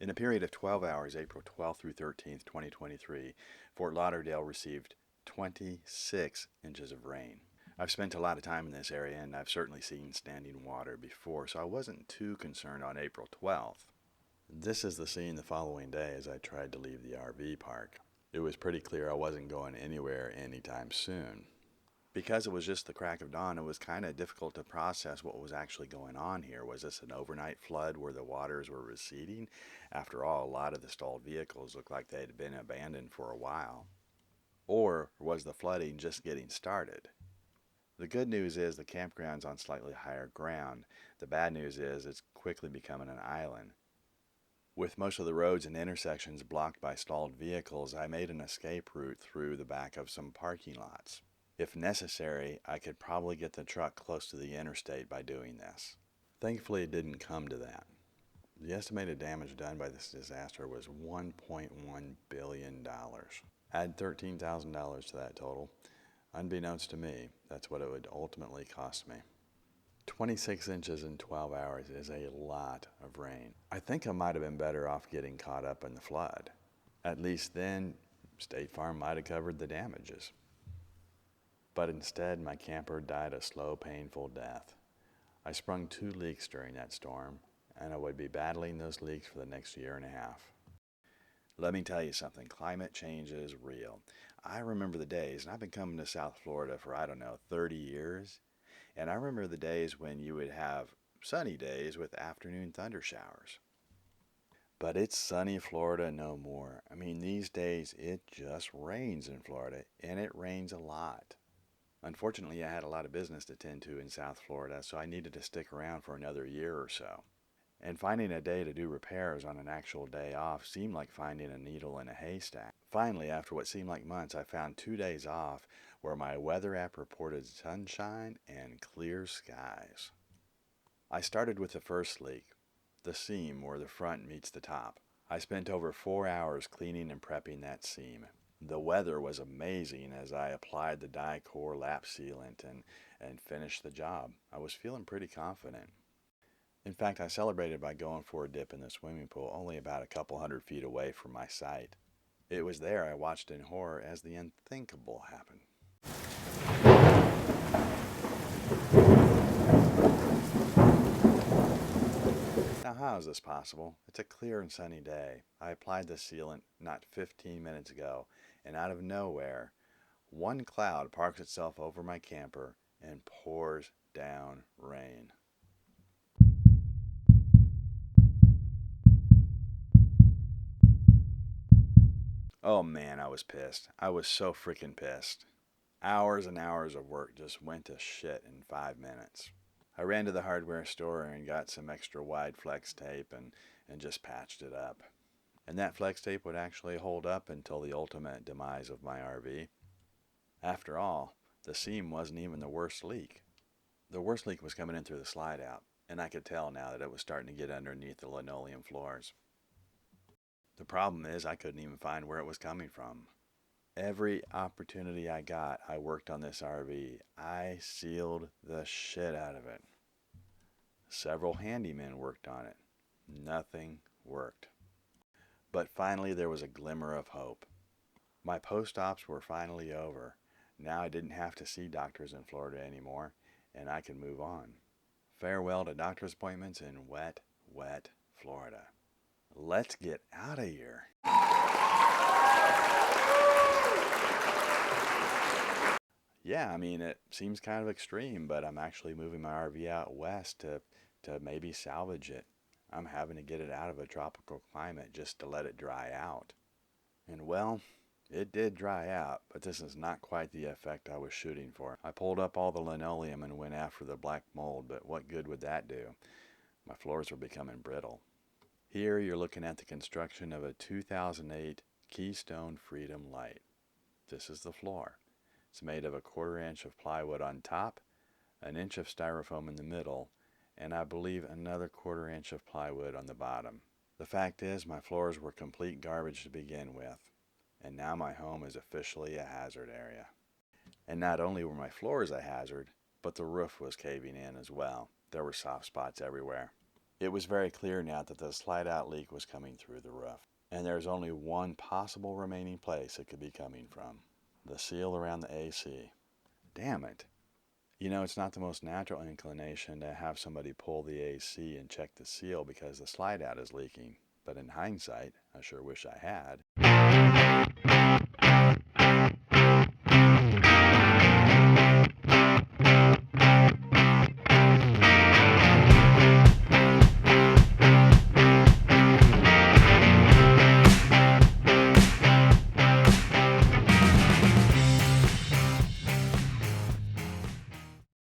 In a period of 12 hours, April 12th through 13th, 2023, Fort Lauderdale received 26 inches of rain. I've spent a lot of time in this area, and I've certainly seen standing water before, so I wasn't too concerned on April 12th. This is the scene the following day as I tried to leave the RV park. It was pretty clear I wasn't going anywhere anytime soon. Because it was just the crack of dawn, it was kind of difficult to process what was actually going on here. Was this an overnight flood where the waters were receding? After all, a lot of the stalled vehicles looked like they had been abandoned for a while. Or was the flooding just getting started? The good news is the campground's on slightly higher ground. The bad news is it's quickly becoming an island. With most of the roads and intersections blocked by stalled vehicles, I made an escape route through the back of some parking lots. If necessary, I could probably get the truck close to the interstate by doing this. Thankfully, it didn't come to that. The estimated damage done by this disaster was $1.1 billion. Add $13,000 to that total. Unbeknownst to me, that's what it would ultimately cost me. 26 inches in 12 hours is a lot of rain. I think I might have been better off getting caught up in the flood. At least then, State Farm might have covered the damages. But instead, my camper died a slow, painful death. I sprung 2 leaks during that storm, and I would be battling those leaks for the next year and a half. Let me tell you something, climate change is real. I remember the days, and I've been coming to South Florida for, 30 years, and I remember the days when you would have sunny days with afternoon thunder showers. But it's sunny Florida no more. I mean, these days it just rains in Florida, and it rains a lot. Unfortunately, I had a lot of business to tend to in South Florida, so I needed to stick around for another year or so. And finding a day to do repairs on an actual day off seemed like finding a needle in a haystack. Finally, after what seemed like months, I found 2 days off where my weather app reported sunshine and clear skies. I started with the first leak, the seam where the front meets the top. I spent over 4 hours cleaning and prepping that seam. The weather was amazing as I applied the Dye-Core lap sealant and finished the job. I was feeling pretty confident. In fact, I celebrated by going for a dip in the swimming pool only about a couple hundred feet away from my site. It was there I watched in horror as the unthinkable happened. Now, how is this possible? It's a clear and sunny day. I applied the sealant not 15 minutes ago, and out of nowhere, one cloud parks itself over my camper and pours down rain. Oh man, I was pissed. I was so freaking pissed. Hours and hours of work just went to shit in 5 minutes. I ran to the hardware store and got some extra wide flex tape and just patched it up. And that flex tape would actually hold up until the ultimate demise of my RV. After all, the seam wasn't even the worst leak. The worst leak was coming in through the slide out, and I could tell now that it was starting to get underneath the linoleum floors. The problem is I couldn't even find where it was coming from. Every opportunity I got, I worked on this RV. I sealed the shit out of it. Several handymen worked on it. Nothing worked. But finally there was a glimmer of hope. My post-ops were finally over. Now I didn't have to see doctors in Florida anymore, and I could move on. Farewell to doctor's appointments in wet, wet Florida. Let's get out of here. Yeah, I mean, it seems kind of extreme, but I'm actually moving my RV out west to maybe salvage it. I'm having to get it out of a tropical climate just to let it dry out. And well, it did dry out, but this is not quite the effect I was shooting for. I pulled up all the linoleum and went after the black mold, but what good would that do? My floors were becoming brittle. Here you're looking at the construction of a 2008 Keystone Freedom Lite. This is the floor. It's made of a 1/4 inch of plywood on top, 1 inch of styrofoam in the middle, and I believe another 1/4 inch of plywood on the bottom. The fact is, my floors were complete garbage to begin with, and now my home is officially a hazard area. And not only were my floors a hazard, but the roof was caving in as well. There were soft spots everywhere. It was very clear now that the slide-out leak was coming through the roof, and there's only one possible remaining place it could be coming from: the seal around the AC. Damn it. You know, it's not the most natural inclination to have somebody pull the AC and check the seal because the slide-out is leaking, but in hindsight, I sure wish I had.